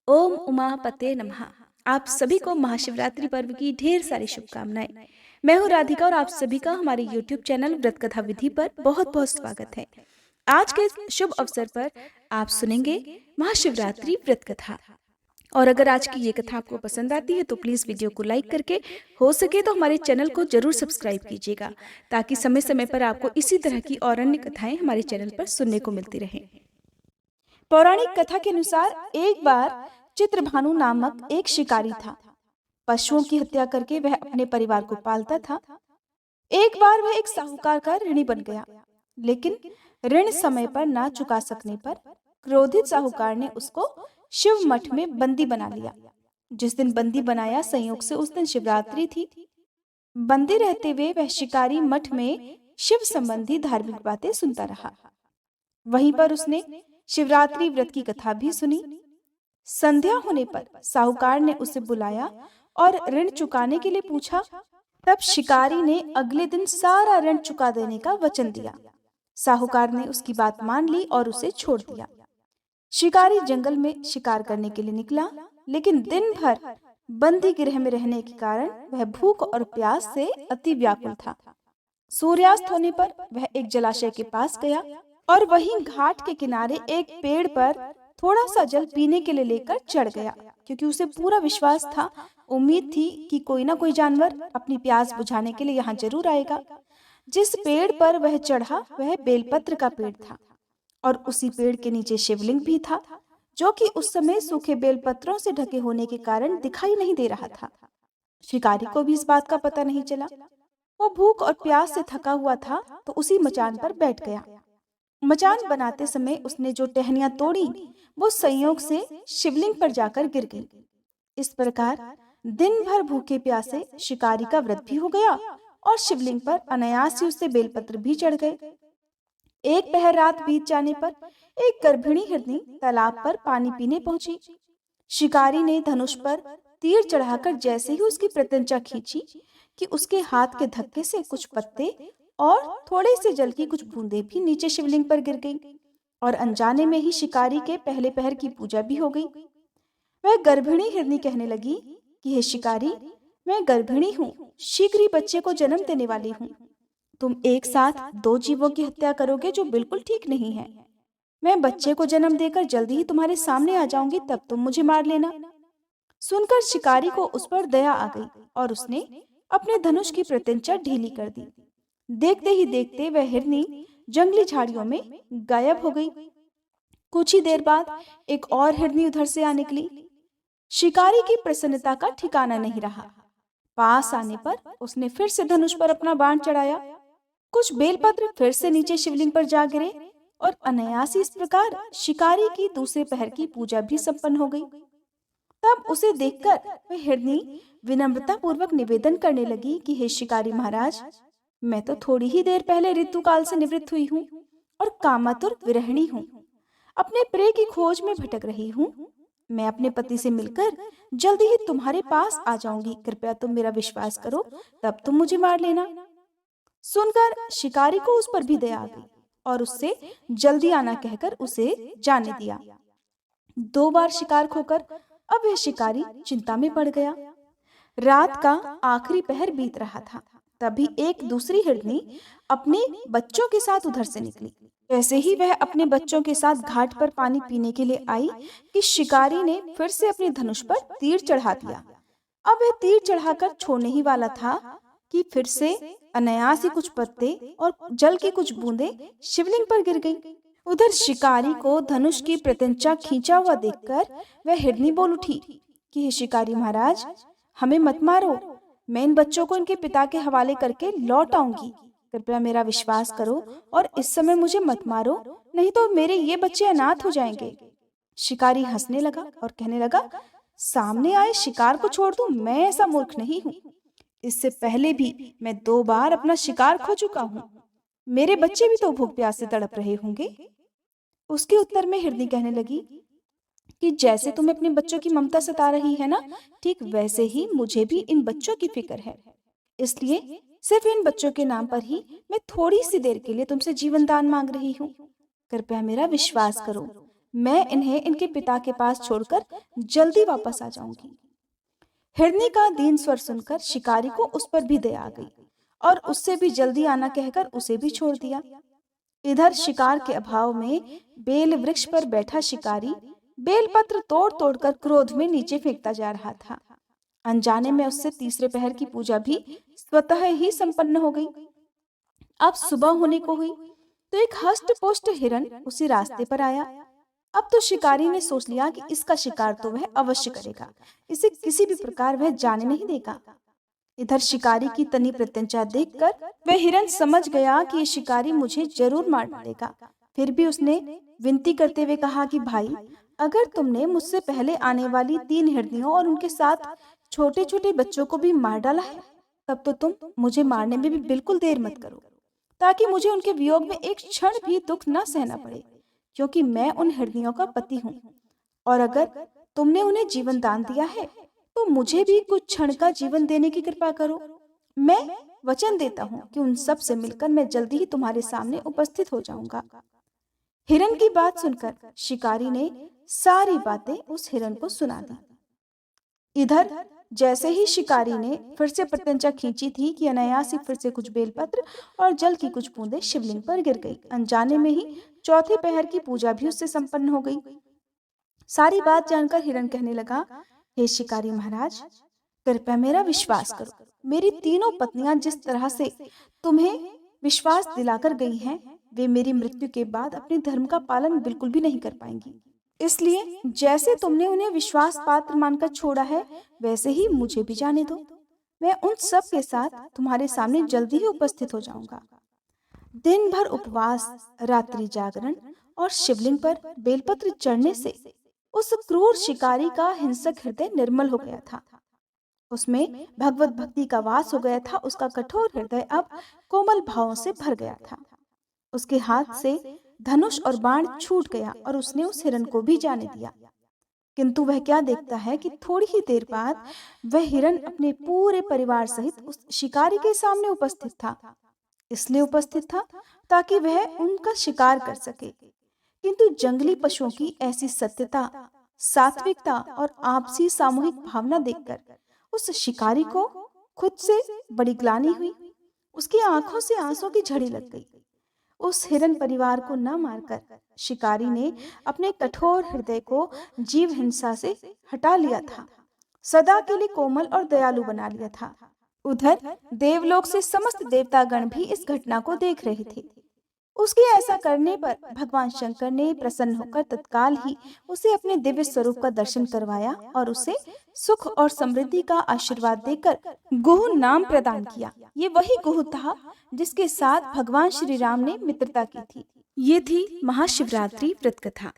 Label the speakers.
Speaker 1: ओम उमापते नमः। आप सभी को महाशिवरात्रि पर्व की ढेर सारी शुभकामनाएं। मैं हूँ राधिका और आप सभी का हमारे YouTube चैनल व्रत कथा विधि पर बहुत बहुत स्वागत है। आज के इस शुभ अवसर पर आप सुनेंगे महाशिवरात्रि व्रत कथा। और अगर आज की ये कथा आपको पसंद आती है तो प्लीज वीडियो को लाइक करके हो सके तो हमारे चैनल को जरूर सब्सक्राइब कीजिएगा, ताकि समय समय पर आपको इसी तरह की और अन्य कथाएं हमारे चैनल पर सुनने को मिलती रहें। पौराणिक कथा के अनुसार एक बार चित्रभानु नामक एक शिकारी था। पशुओं की हत्या करके वह अपने परिवार को पालता था। एक बार वह एक साहूकार का ऋणी बन गया, लेकिन ऋण समय पर ना चुका सकने पर क्रोधित साहूकार ने उसको शिव मठ में बंदी बना लिया। जिस दिन बंदी बनाया, संयोग से उस दिन शिवरात्रि थी। बंदी रहते हुए वह शिकारी मठ में शिव संबंधी धार्मिक बातें सुनता रहा। वहीं पर उसने शिवरात्रि व्रत की कथा भी सुनी। संध्या होने पर साहूकार ने उसे बुलाया और ऋण चुकाने के लिए पूछा। तब शिकारी ने अगले दिन सारा ऋण चुका देने का वचन दिया। साहूकार ने उसकी बात मान ली और उसे छोड़ दिया। शिकारी जंगल में शिकार करने के लिए निकला, लेकिन दिन भर बंदी गृह में रहने के कारण वह भूख और प्यास से अति व्याकुल था। सूर्यास्त होने पर वह एक जलाशय के पास गया और वहीं घाट के किनारे एक पेड़ पर थोड़ा सा जल पीने के लिए लेकर चढ़ गया, क्योंकि उसे पूरा विश्वास था, उम्मीद थी कि कोई ना कोई जानवर अपनी प्यास बुझाने के लिए यहाँ जरूर आएगा। जिस पेड़ पर वह चढ़ा वह बेलपत्र का पेड़ था और उसी पेड़ के नीचे शिवलिंग भी था, जो कि उस समय सूखे बेलपत्रों से ढके होने के कारण दिखाई नहीं दे रहा था। शिकारी को भी इस बात का पता नहीं चला। वो भूख और प्यास से थका हुआ था तो उसी मचान पर बैठ गया। मचान बनाते समय उसने जो टहनियां तोड़ी वो संयोग से शिवलिंग पर जाकर गिर गई। इस प्रकार दिन भर भूखे प्यासे शिकारी का व्रत भी हो गया और शिवलिंग पर अनायास ही उससे बेलपत्र भी चढ़ गए। एक पहर रात बीत जाने पर एक गर्भिणी हिरनी तालाब पर पानी पीने पहुंची। शिकारी ने धनुष पर तीर चढ़ाकर जैसे ही उसकी प्रत्यंचा खींची कि उसके हाथ के धक्के से कुछ पत्ते और थोड़े से जल की कुछ बूंदें भी नीचे शिवलिंग पर गिर गईं और अनजाने में ही शिकारी के पहले पहर की पूजा भी हो गई। वह गर्भिणी हिरनी कहने लगी कि हे शिकारी, मैं गर्भिणी हूँ, शीघ्र ही बच्चे को जन्म देने वाली हूँ। तुम एक साथ दो जीवों की हत्या करोगे जो बिल्कुल ठीक नहीं है। मैं बच्चे को जन्म देकर जल्दी ही तुम्हारे सामने आ जाऊंगी, तब तुम मुझे मार लेना। सुनकर शिकारी को उस पर दया आ गई और उसने अपने धनुष की प्रत्यंचा ढीली कर दी। देखते ही देखते वह हिरनी जंगली झाड़ियों में गायब हो गई। कुछ ही देर बाद एक और हिरनी उधर से आ निकली। शिकारी की प्रसन्नता का ठिकाना नहीं रहा। पास आने पर उसने फिर से धनुष पर अपना बाण चढ़ाया। कुछ बेलपत्र फिर से नीचे शिवलिंग पर जा गिरे और अनायास इस प्रकार शिकारी की दूसरे पहर की पूजा भी संपन्न हो गई। तब उसे देखकर वह हिरनी विनम्रता पूर्वक निवेदन करने लगी कि हे शिकारी महाराज, मैं तो थोड़ी ही देर पहले ऋतु काल से निवृत्त हुई हूँ और कामातुर विरहिणी हूँ। अपने प्रिय की खोज में भटक रही हूँ। मैं अपने पति से मिलकर जल्दी ही तुम्हारे पास आ जाऊंगी। कृपया तुम मेरा विश्वास करो, तब तुम मुझे मार लेना। सुनकर शिकारी को उस पर भी दया आ गई और उससे जल्दी आना कहकर उसे जाने दिया। दो बार शिकार खोकर अब यह शिकारी चिंता में पड़ गया। रात का आखिरी पहर बीत रहा था। तभी एक दूसरी हिरनी अपने बच्चों के साथ उधर से निकली। वैसे ही वह अपने बच्चों के साथ घाट पर पानी पीने के लिए आई कि शिकारी ने फिर से अपने धनुष पर तीर चढ़ा दिया। अब वह तीर चढ़ाकर छोड़ने ही वाला था कि फिर से अनायास ही कुछ पत्ते और जल की कुछ बूंदें शिवलिंग पर गिर गईं। उधर शिकारी को धनुष की प्रत्यंचा खींचा हुआ देखकर वह हिरनी बोल उठी कि हे शिकारी महाराज, हमें मत मारो। मैं इन बच्चों को इनके पिता के हवाले करके लौट आऊंगी। कृपया मेरा विश्वास करो और इस समय मुझे मत मारो, नहीं तो मेरे ये बच्चे अनाथ हो जाएंगे। शिकारी हंसने लगा और कहने लगा, सामने आए शिकार को छोड़ दूं? मैं ऐसा मूर्ख नहीं हूँ। इससे पहले भी मैं 2 बार अपना शिकार खो चुका हूँ। मेरे बच्चे भी तो भूख प्यास से तड़प रहे होंगे। उसके उत्तर में हिरनी कहने लगी कि जैसे तुम्हें अपने बच्चों की ममता सता रही है ना, ठीक वैसे ही मुझे भी इन बच्चों की फिक्र है। इसलिए सिर्फ इन बच्चों के नाम पर ही मैं थोड़ी सी देर के लिए तुमसे जीवन दान मांग रही हूँ। कृपया मेरा विश्वास करो। मैं इन्हें इनके पिता के पास छोड़कर जल्दी वापस आ जाऊंगी। हिरनी का दीन स्वर सुनकर शिकारी को उस पर भी दया आ गई और उससे भी जल्दी आना कहकर उसे भी छोड़ दिया। इधर शिकार के अभाव में बेल वृक्ष पर बैठा शिकारी बेलपत्र तोड़ तोड़कर क्रोध में नीचे फेंकता जा रहा था। अनजाने में उससे तीसरे पहर की पूजा भी स्वतः ही संपन्न हो गई। अब सुबह होने को हुई तो एक हष्ट पुष्ट हिरन उसी रास्ते पर आया। अब तो शिकारी ने सोच लिया कि इसका शिकार तो वह अवश्य करेगा, इसे किसी भी प्रकार वह जाने नहीं देगा। इधर शिकारी की तनी प्रत्यंचा देखकर वह हिरन समझ गया कि ये शिकारी मुझे जरूर मार डालेगा। फिर भी उसने विनती करते हुए कहा कि भाई, अगर तुमने मुझसे पहले आने वाली 3 हिरनियों और उनके साथ छोटे छोटे बच्चों को भी मार डाला है, तब तो तुम मुझे मारने में भी बिल्कुल देर मत करो, ताकि मुझे उनके वियोग में एक क्षण भी दुख न सहना पड़े, क्योंकि मैं उन हिरनियों का पति हूँ। और अगर तुमने उन्हें जीवन दान दिया है तो मुझे भी कुछ क्षण का जीवन देने की कृपा करो। मैं वचन देता हूँ कि उन सब से मिलकर मैं जल्दी ही तुम्हारे सामने उपस्थित हो जाऊंगा। हिरन की बात सुनकर शिकारी ने सारी बातें उस हिरन को सुना दी। इधर जैसे ही शिकारी ने फिर से प्रत्यंचा खींची थी कि अनायास ही फिर से कुछ बेलपत्र और जल की कुछ बूंदें शिवलिंग पर गिर गई। अनजाने में ही चौथे पहर की पूजा भी उससे संपन्न हो गई। सारी बात जानकर हिरन कहने लगा, हे शिकारी महाराज, कृपया मेरा विश्वास करो। मेरी तीनों पत्नियां जिस तरह से तुम्हें विश्वास दिलाकर गई हैं, वे मेरी मृत्यु के बाद अपने धर्म का पालन बिल्कुल भी नहीं कर पाएंगी। इसलिए जैसे तुमने उन्हें विश्वास पात्र मानकर छोड़ा है, वैसे ही मुझे भी जाने दो। मैं उन सब के साथ तुम्हारे सामने जल्दी ही उपस्थित हो जाऊंगा। दिन भर उपवास, रात्रि जागरण और शिवलिंग पर बेलपत्र चढ़ने से उस क्रूर शिकारी का हिंसक हृदय निर्मल हो गया था। उसमें भगवत भक्ति का वास हो गया था। उसका कठोर हृदय अब कोमल भावों से भर गया था। उसके हाथ से धनुष और बाण छूट गया और उसने उस हिरन को भी जाने दिया। किंतु वह क्या देखता है कि थोड़ी ही देर बाद वह हिरन अपने पूरे परिवार सहित उस शिकारी के सामने उपस्थित था। इसलिए उपस्थित था ताकि वह उनका शिकार कर सके। किंतु जंगली पशुओं की ऐसी सत्यता, सात्विकता और आपसी सामूहिक भावना देखकर उस शिकारी को खुद से बड़ी ग्लानि हुई। उसकी आंखों से आंसू की झड़ी लग गई। उस हिरन परिवार को न मारकर शिकारी ने अपने कठोर हृदय को जीव हिंसा से हटा लिया था, सदा के लिए कोमल और दयालु बना लिया था। उधर देवलोक से समस्त देवतागण भी इस घटना को देख रहे थे। उसके ऐसा करने पर भगवान शंकर ने प्रसन्न होकर तत्काल ही उसे अपने दिव्य स्वरूप का दर्शन करवाया और उसे सुख और समृद्धि का आशीर्वाद देकर गुह नाम प्रदान किया। ये वही गुह था जिसके साथ भगवान श्री राम ने मित्रता की थी। ये थी महाशिवरात्रि व्रत कथा।